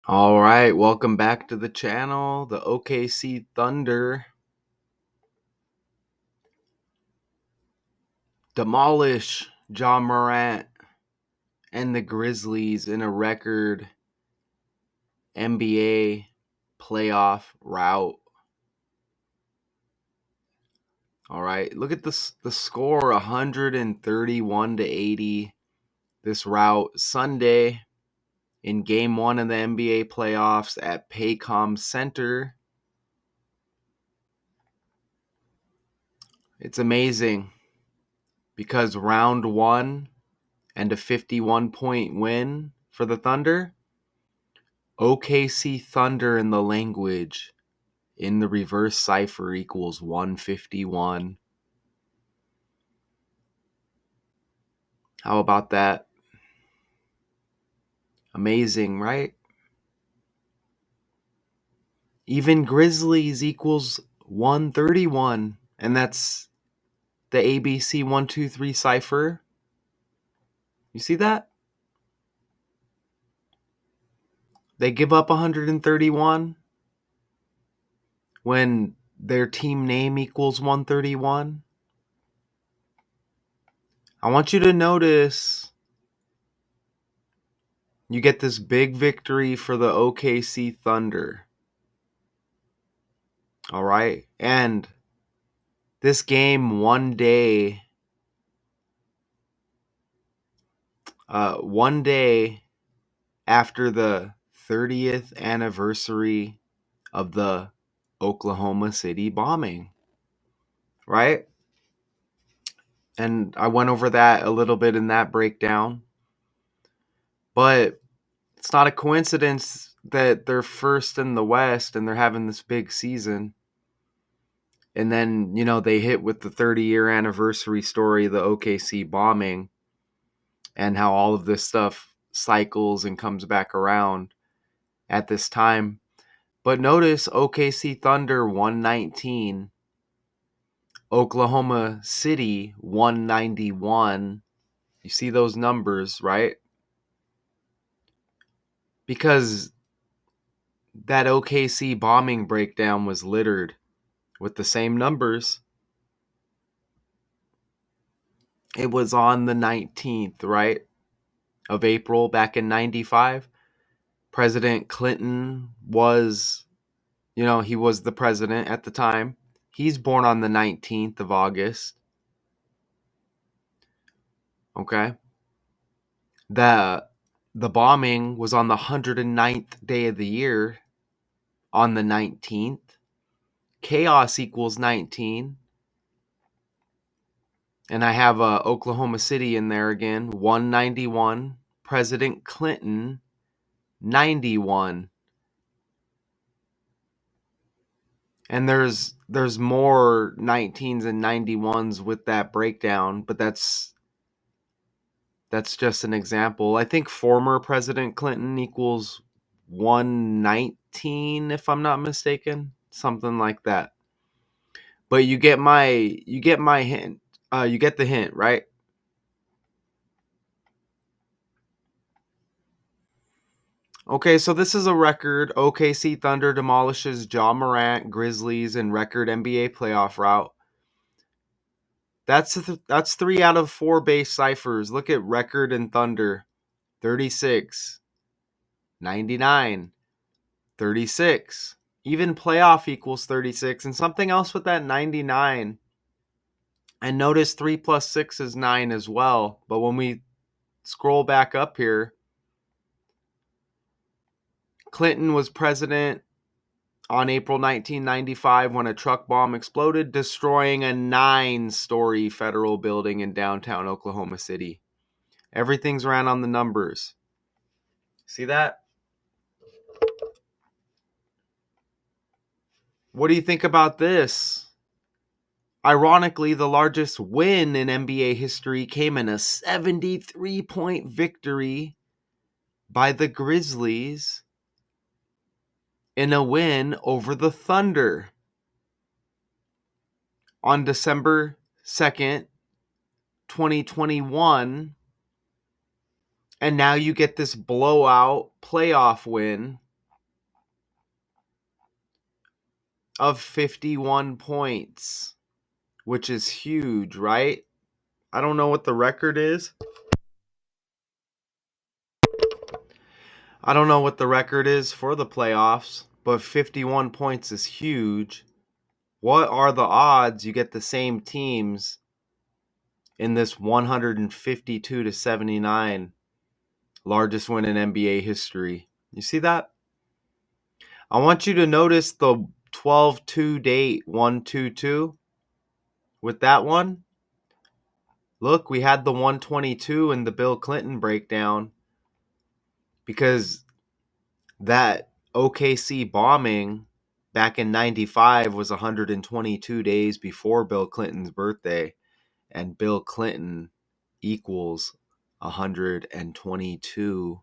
All right, welcome back to the channel. The OKC Thunder demolish Ja Morant and the Grizzlies in a record NBA playoff rout. All right, look at this, the score 131-80. This rout Sunday in game 1 of the NBA playoffs at Paycom Center. It's amazing because round 1 and a 51-point win for the Thunder. OKC Thunder in the language in the reverse cipher equals 151. How about that? Amazing, right? Even Grizzlies equals 131, and that's the ABC 123 cipher. You see that? They give up 131 when their team name equals 131. I want you to notice you get this big victory for the OKC Thunder. All right. And this game one day after the 30th anniversary of the Oklahoma City bombing, right? And I went over that a little bit in that breakdown. But it's not a coincidence that they're first in the West and they're having this big season. And then, they hit with the 30-year anniversary story, the OKC bombing, and how all of this stuff cycles and comes back around at this time. But notice OKC Thunder 119, Oklahoma City 191. You see those numbers, right? Because that OKC bombing breakdown was littered with the same numbers. It was on the 19th, right, of April back in 95. President Clinton was, he was the president at the time. He's born on the 19th of August. Okay. The bombing was on the 109th day of the year on the 19th. Chaos equals 19. And I have Oklahoma City in there again, 191. President Clinton, 91. And there's more 19s and 91s with that breakdown, but that's just an example. I think former President Clinton equals 119, if I'm not mistaken, something like that. But you get my hint. You get the hint, right? Okay, so this is a record. OKC Thunder demolishes Ja Morant, Grizzlies, in record NBA playoff rout. That's 3 out of 4 base ciphers. Look at record and Thunder. 36, 99, 36. Even playoff equals 36. And something else with that 99. And notice 3 plus 6 is 9 as well. But when we scroll back up here, Clinton was president on April 1995 when a truck bomb exploded, destroying a 9-story federal building in downtown Oklahoma City. Everything's ran on the numbers. See that? What do you think about this? Ironically, the largest win in NBA history came in a 73-point victory by the Grizzlies in a win over the Thunder on December 2nd, 2021. And now you get this blowout playoff win of 51 points, which is huge, right? I don't know what the record is. I don't know what the record is for the playoffs, but 51 points is huge. What are the odds you get the same teams in this 152 to 79 largest win in NBA history? You see that? I want you to notice the 12-2 date 122 with that one. Look, we had the 122 in the Bill Clinton breakdown because that OKC bombing back in 95 was 122 days before Bill Clinton's birthday, and Bill Clinton equals 122.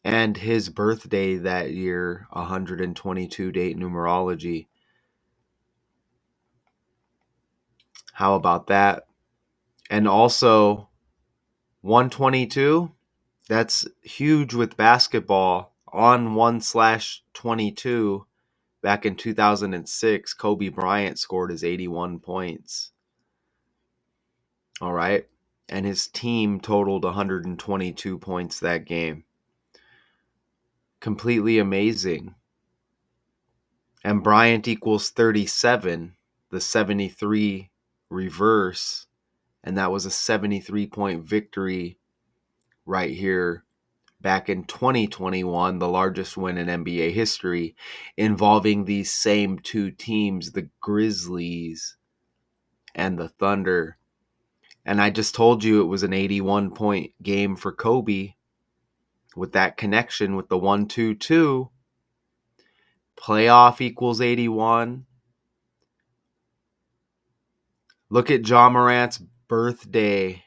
And his birthday that year, 122 date numerology. How about that? And also 122, that's huge with basketball. On 1/22 back in 2006, Kobe Bryant scored his 81 points. All right. And his team totaled 122 points that game. Completely amazing. And Bryant equals 37, the 73 reverse. And that was a 73-point victory right here back in 2021, the largest win in NBA history, involving these same two teams, the Grizzlies and the Thunder. And I just told you it was an 81-point game for Kobe with that connection with the 1-2-2. Playoff equals 81. Look at Ja Morant's birthday,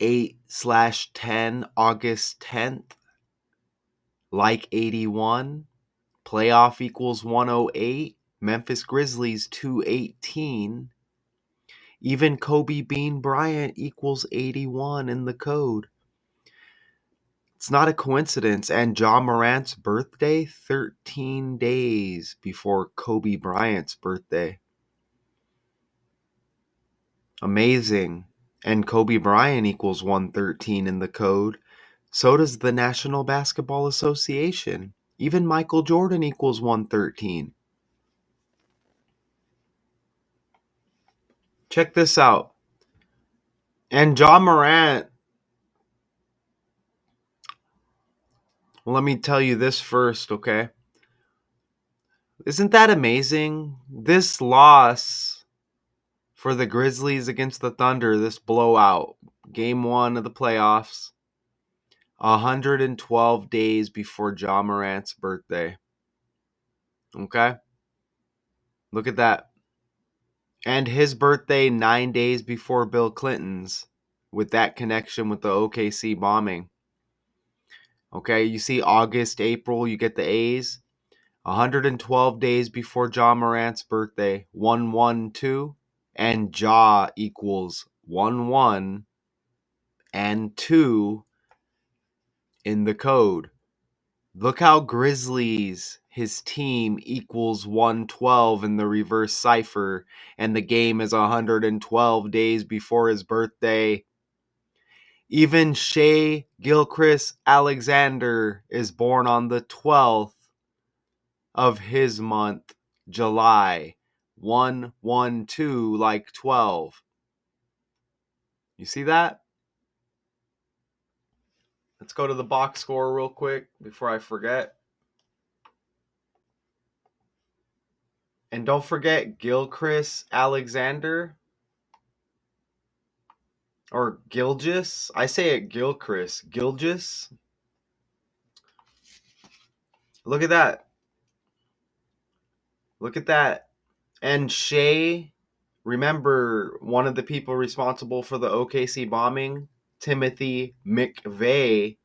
8/10, August 10th, like 81. Playoff equals 108. Memphis Grizzlies 218. Even Kobe Bean Bryant equals 81 in the code. It's not a coincidence. And Ja Morant's birthday, 13 days before Kobe Bryant's birthday. Amazing. And Kobe Bryant equals 113 in the code. So does the National Basketball Association. Even Michael Jordan equals 113. Check this out. And Ja Morant, well, let me tell you this first, okay? Isn't that amazing? This loss for the Grizzlies against the Thunder, this blowout, game 1 of the playoffs, 112 days before Ja Morant's birthday. Okay? Look at that. And his birthday 9 days before Bill Clinton's, with that connection with the OKC bombing. Okay, you see August, April, you get the A's. 112 days before Ja Morant's birthday, 112, and Ja equals 11 and 2 in the code. Look how Grizzlies, his team, equals 112 in the reverse cipher, and the game is 112 days before his birthday. Even Shea Gilgeous-Alexander is born on the 12th of his month, July. 112 like 12. You see that? Let's go to the box score real quick before I forget. And don't forget Gilgeous-Alexander or Gilgeous. I say it Gilchrist. Gilgeous. Look at that. Look at that. And Shea, remember one of the people responsible for the OKC bombing, Timothy McVeigh,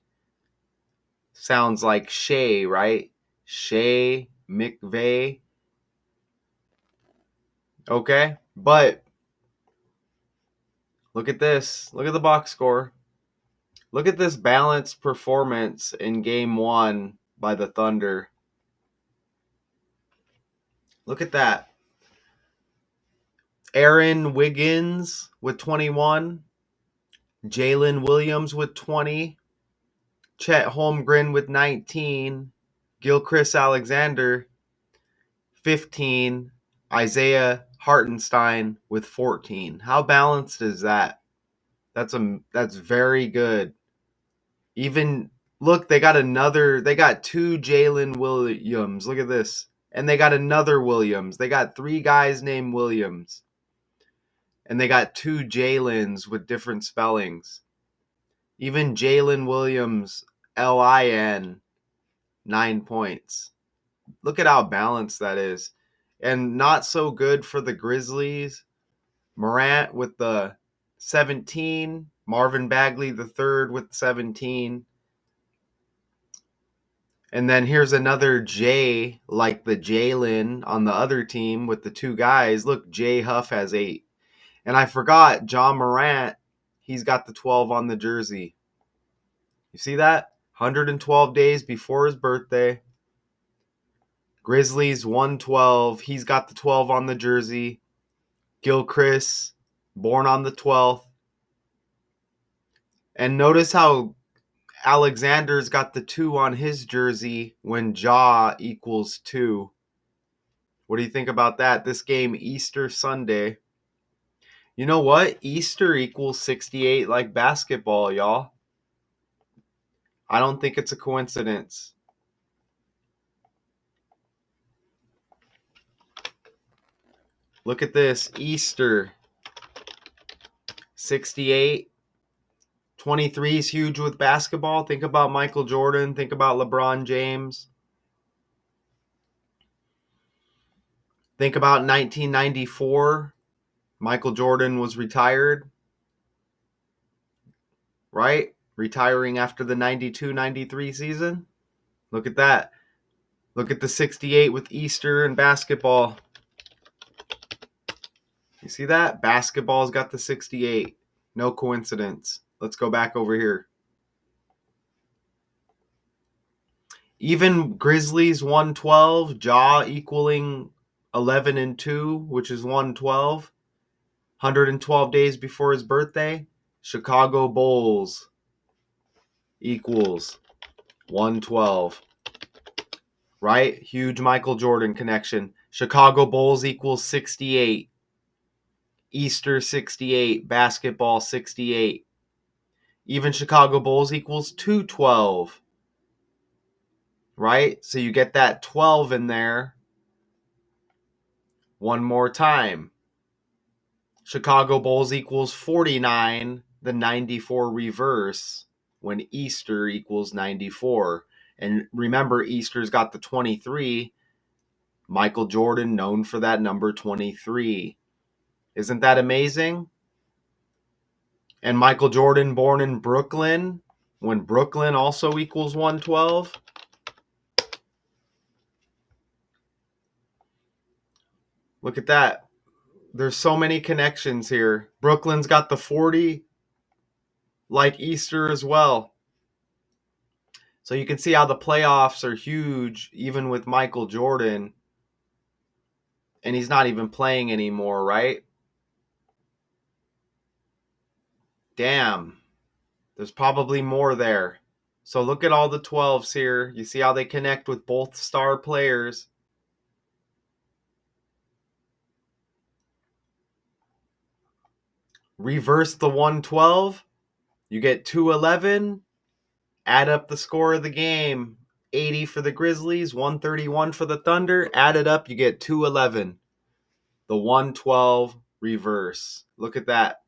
sounds like Shea, right? Shea McVeigh. Okay, but look at this. Look at the box score. Look at this balanced performance in game 1 by the Thunder. Look at that. Aaron Wiggins with 21. Jalen Williams with 20. Chet Holmgren with 19. Gilgeous-Alexander 15. Isaiah Hartenstein with 14. How balanced is that? That's very good. Even look, they got two Jalen Williams. Look at this. And they got another Williams. They got three guys named Williams. And they got two Jalens with different spellings. Even Jalen Williams, LIN, 9 points. Look at how balanced that is. And not so good for the Grizzlies. Morant with the 17. Marvin Bagley the third with 17. And then here's another J, like the Jalen on the other team with the two guys. Look, Jay Huff has 8. And I forgot, Ja Morant, he's got the 12 on the jersey. You see that? 112 days before his birthday. Grizzlies 112. He's got the 12 on the jersey. Gilchrist, born on the 12th. And notice how Alexander's got the 2 on his jersey when Ja equals 2. What do you think about that? This game, Easter Sunday. You know what? Easter equals 68 like basketball, y'all. I don't think it's a coincidence. Look at this. Easter. 68. 23 is huge with basketball. Think about Michael Jordan. Think about LeBron James. Think about 1994. Michael Jordan was retired, right? Retiring after the 92-93 season. Look at that. Look at the 68 with Easter and basketball. You see that? Basketball's got the 68. No coincidence. Let's go back over here. Even Grizzlies 112, Ja equaling 11 and 2, which is 112. 112 days before his birthday. Chicago Bulls equals 112. Right? Huge Michael Jordan connection. Chicago Bulls equals 68. Easter 68. Basketball 68. Even Chicago Bulls equals 212. Right? So you get that 12 in there. One more time. Chicago Bulls equals 49. The 94 reverse when Easter equals 94. And remember, Easter's got the 23. Michael Jordan, known for that number 23. Isn't that amazing? And Michael Jordan, born in Brooklyn, when Brooklyn also equals 112. Look at that. There's so many connections here. Brooklyn's got the 40, like Easter as well. So you can see how the playoffs are huge, even with Michael Jordan. And he's not even playing anymore, right? Damn. There's probably more there. So look at all the 12s here. You see how they connect with both star players. Reverse the 112. You get 211. Add up the score of the game. 80 for the Grizzlies, 131 for the Thunder. Add it up, you get 211. The 112 reverse. Look at that.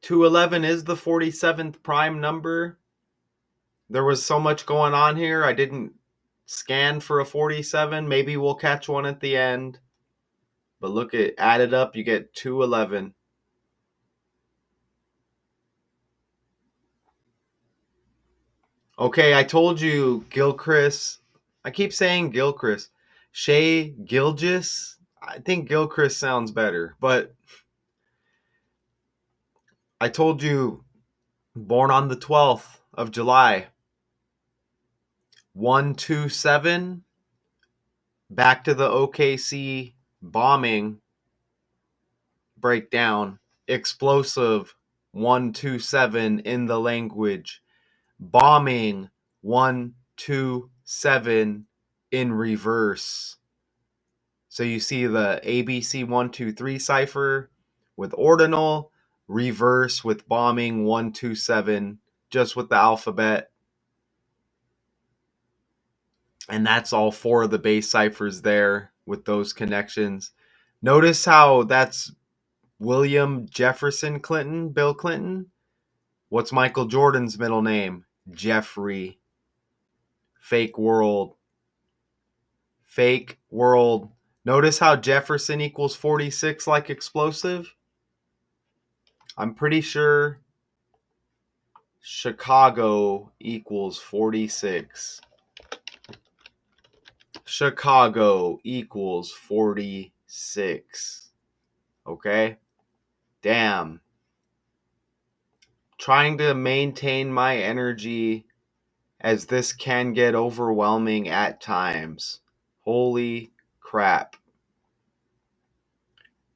211 is the 47th prime number. There was so much going on here, I didn't scan for a 47. Maybe we'll catch one at the end. But look at, add it up, you get 211. Okay, I told you Gilchrist. I keep saying Gilchrist. Shea Gilgeous. I think Gilchrist sounds better. But I told you, born on the 12th of July. 127. back to the OKC bombing breakdown. Explosive 127 in the language. Bombing 127 in reverse. So you see the ABC 123 cipher with ordinal, reverse with bombing 127, just with the alphabet. And that's all four of the base ciphers there with those connections. Notice how that's William Jefferson Clinton, Bill Clinton. What's Michael Jordan's middle name? Jeffrey. Fake world. Fake world. Notice how Jefferson equals 46 like explosive? I'm pretty sure Chicago equals 46. Chicago equals 46. Okay? Damn. Trying to maintain my energy as this can get overwhelming at times. Holy crap.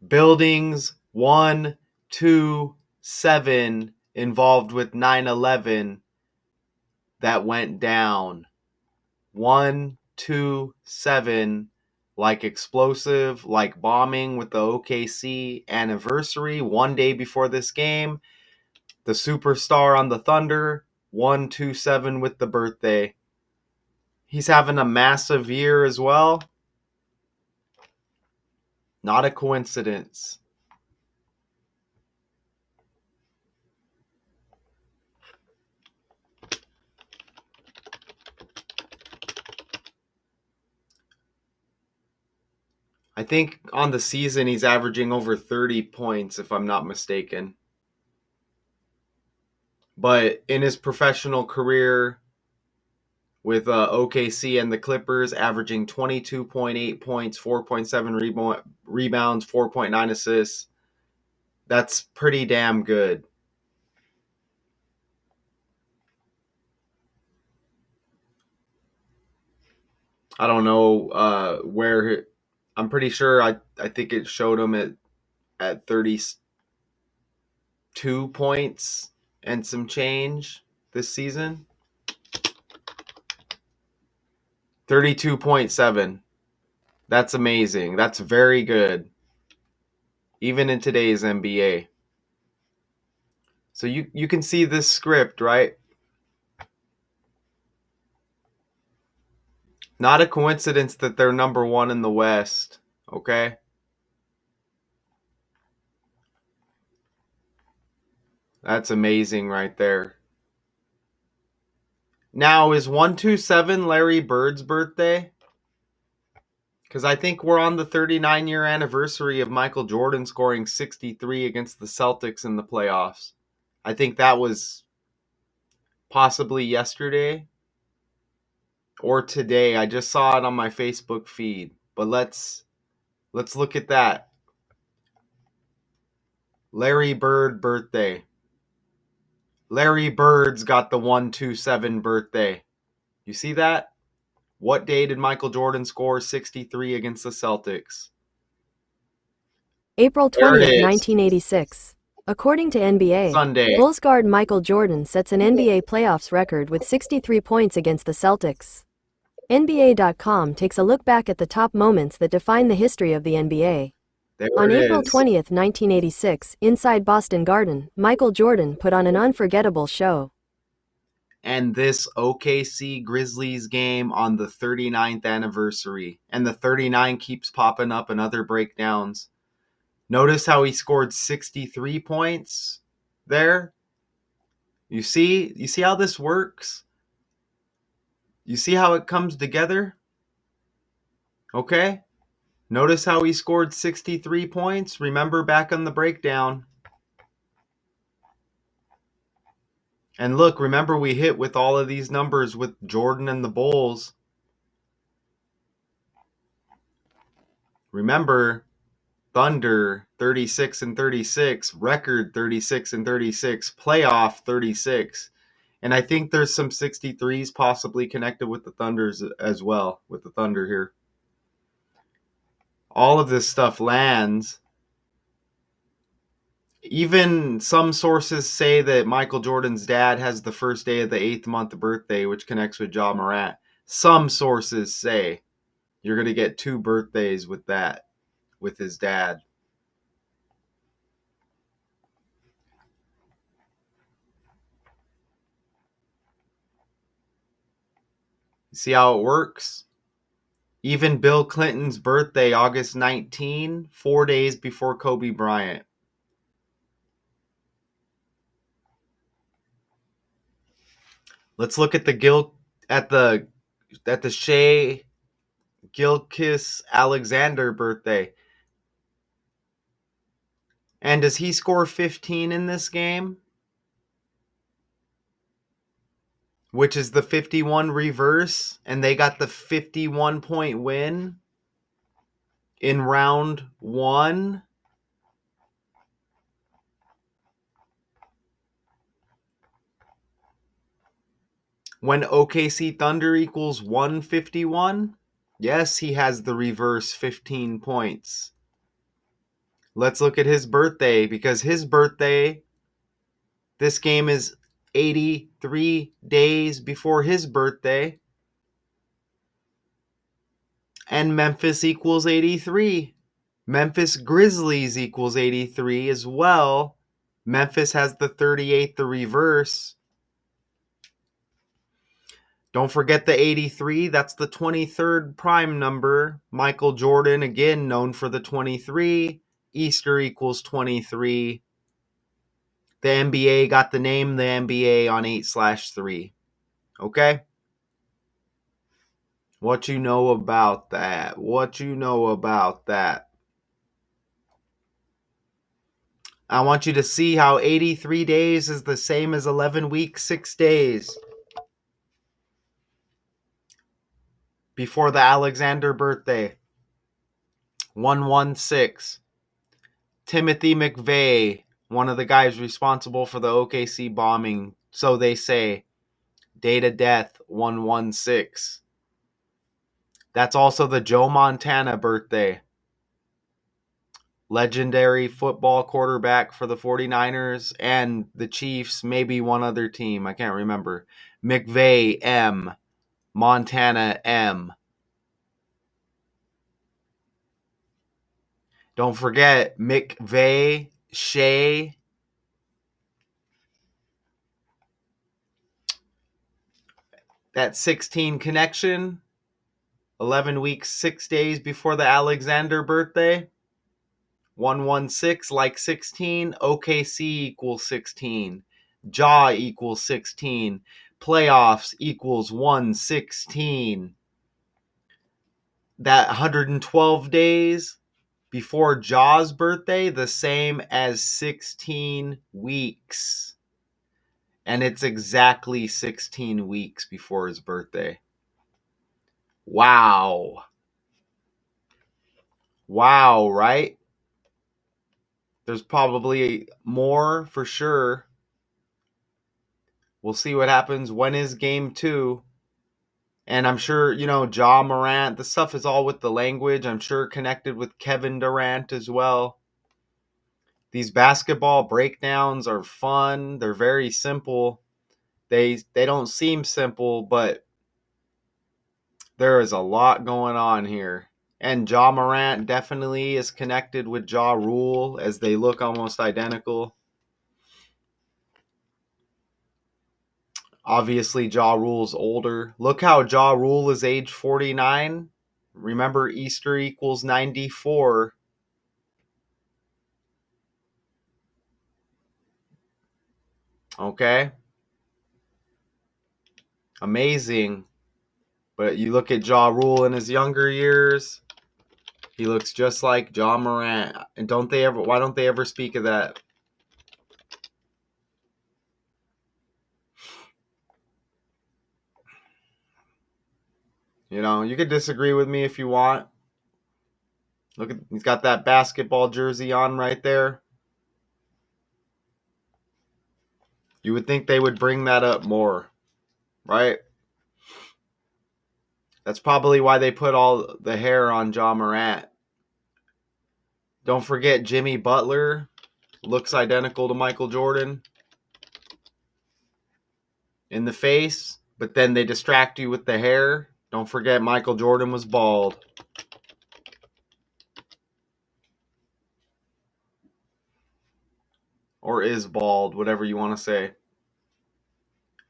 Buildings 1, 2, 7 involved with 9/11 that went down. 1, 2, 7, like explosive, like bombing with the OKC anniversary one day before this game. The superstar on the Thunder, 127 with the birthday. He's having a massive year as well. Not a coincidence. I think on the season he's averaging over 30 points, if I'm not mistaken. But in his professional career with OKC and the Clippers, averaging 22.8 points, 4.7 rebounds, 4.9 assists. That's pretty damn good. I don't know where. I'm pretty sure I think it showed him at 32 points and some change this season. 32.7. That's amazing. That's very good. Even in today's NBA. So you can see this script, right? Not a coincidence that they're number 1 in the West, okay? That's amazing right there. Now, is 127 Larry Bird's birthday? Because I think we're on the 39-year anniversary of Michael Jordan scoring 63 against the Celtics in the playoffs. I think that was possibly yesterday or today. I just saw it on my Facebook feed. But let's look at that. Larry Bird birthday. Larry Bird's got the 127 birthday. You see that? What day did Michael Jordan score 63 against the Celtics? April There it 20th, is. 1986. According to NBA, Sunday. Bulls guard Michael Jordan sets an NBA playoffs record with 63 points against the Celtics. NBA.com takes a look back at the top moments that define the history of the NBA. There On it April is. 20th, 1986, inside Boston Garden, Michael Jordan put on an unforgettable show. And this OKC Grizzlies game on the 39th anniversary. And the 39 keeps popping up in other breakdowns. Notice how he scored 63 points there? You see how this works? You see how it comes together? Okay? Notice how he scored 63 points? Remember back on the breakdown. And look, remember we hit with all of these numbers with Jordan and the Bulls. Remember, Thunder 36 and 36, record 36 and 36, playoff 36. And I think there's some 63s possibly connected with the Thunders as well, with the Thunder here. All of this stuff lands. Even some sources say that Michael Jordan's dad has the first day of the 8th month birthday, which connects with Ja Morant. Some sources say you're going to get 2 birthdays with that, with his dad. See how it works? Even Bill Clinton's birthday, August 19, 4 days before Kobe Bryant. Let's look at the Shea Gilgeous-Alexander birthday. And does he score 15 in this game? Which is the 51 reverse, and they got the 51-point win in round 1. When OKC Thunder equals 151, yes, he has the reverse 15 points. Let's look at his birthday, because his birthday, this game is 83 days before his birthday, and Memphis equals 83. Memphis Grizzlies equals 83 as well. Memphis has the 38th, the reverse. Don't forget the 83. That's the 23rd prime number. Michael Jordan, again, known for the 23. Easter equals 23. The NBA got the name the NBA on 8/3. Okay? What you know about that? What you know about that? I want you to see how 83 days is the same as 11 weeks, 6 days. Before the Alexander birthday. 116. Timothy McVeigh, one of the guys responsible for the OKC bombing, so they say. Date of death, 116. That's also the Joe Montana birthday. Legendary football quarterback for the 49ers and the Chiefs, maybe one other team, I can't remember. McVeigh, M. Montana, M. Don't forget McVeigh, Shea. That 16 connection, 11 weeks, 6 days before the Alexander birthday. 116 like 16. OKC equals 16. Ja equals 16. Playoffs equals 116. That 112 days before Ja's birthday, the same as 16 weeks. And it's exactly 16 weeks before his birthday. Wow. Wow, right? There's probably more for sure. We'll see what happens. When is game 2? And I'm sure, Ja Morant, the stuff is all with the language. I'm sure connected with Kevin Durant as well. These basketball breakdowns are fun. They're very simple. They don't seem simple, but there is a lot going on here. And Ja Morant definitely is connected with Ja Rule, as they look almost identical. Obviously, Ja Rule's older. Look how Ja Rule is age 49. Remember, Easter equals 94. Okay? Amazing. But you look at Ja Rule in his younger years, he looks just like Ja Morant. And why don't they ever speak of that? You could disagree with me if you want. Look at, he's got that basketball jersey on right there. You would think they would bring that up more, right? That's probably why they put all the hair on Ja Morant. Don't forget Jimmy Butler looks identical to Michael Jordan in the face, but then they distract you with the hair. Don't forget Michael Jordan was bald. Or is bald, whatever you want to say.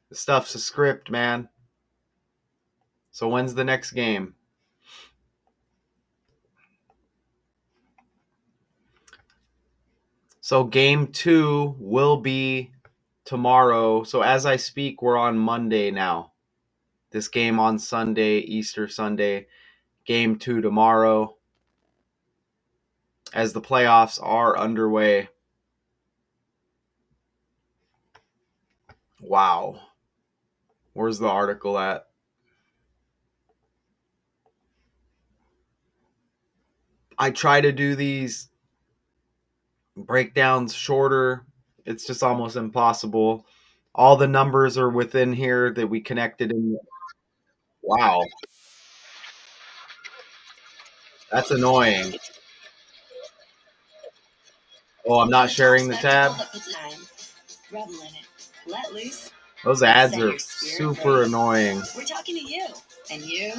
The stuff's a script, man. So when's the next game? So game 2 will be tomorrow. So as I speak, we're on Monday now. This game on Sunday, Easter Sunday. Game 2 tomorrow. As the playoffs are underway. Wow. Where's the article at? I try to do these breakdowns shorter. It's just almost impossible. All the numbers are within here that we connected in. Wow. That's annoying. Oh, I'm not sharing the tab. Those ads are super annoying. We're talking to you. And you?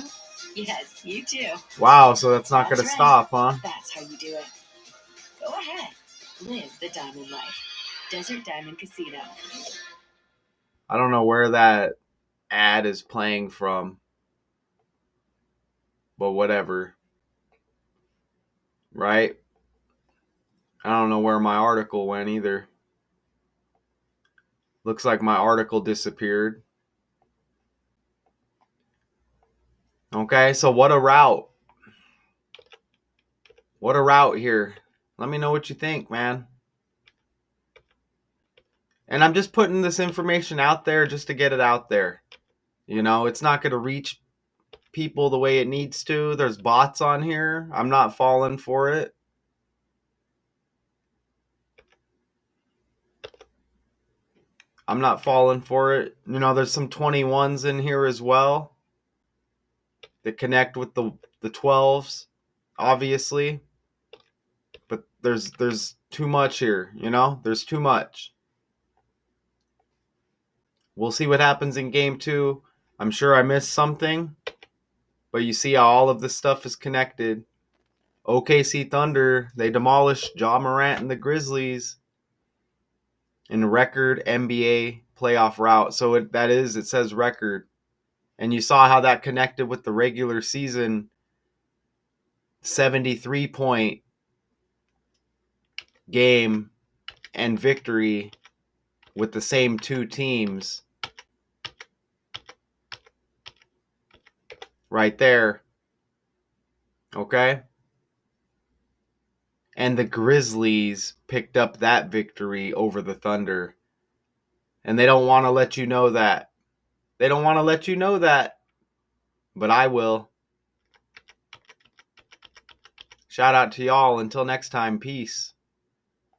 Yes, you too. Wow, so that's not going to stop, huh? That's how you do it. Go ahead. Live the diamond life. Desert Diamond Casino. I don't know where that ad is playing from, but whatever. Right? I don't know where my article went either. Looks like my article disappeared. Okay, so what a route. What a route here. Let me know what you think, man. And I'm just putting this information out there just to get it out there. You know, it's not going to reach people the way it needs to. There's bots on here. I'm not falling for it. I'm not falling for it. You know, there's some 21s in here as well that connect with the 12s, obviously. But there's too much here, you know? There's too much. We'll see what happens in game 2. I'm sure I missed something, but you see how all of this stuff is connected. OKC Thunder, they demolished Ja Morant and the Grizzlies in record NBA playoff route. So it says record. And you saw how that connected with the regular season 73-point game and victory with the same two teams right there. Okay? And the Grizzlies picked up that victory over the Thunder. And they don't want to let you know that. They don't want to let you know that. But I will. Shout out to y'all. Until next time, peace.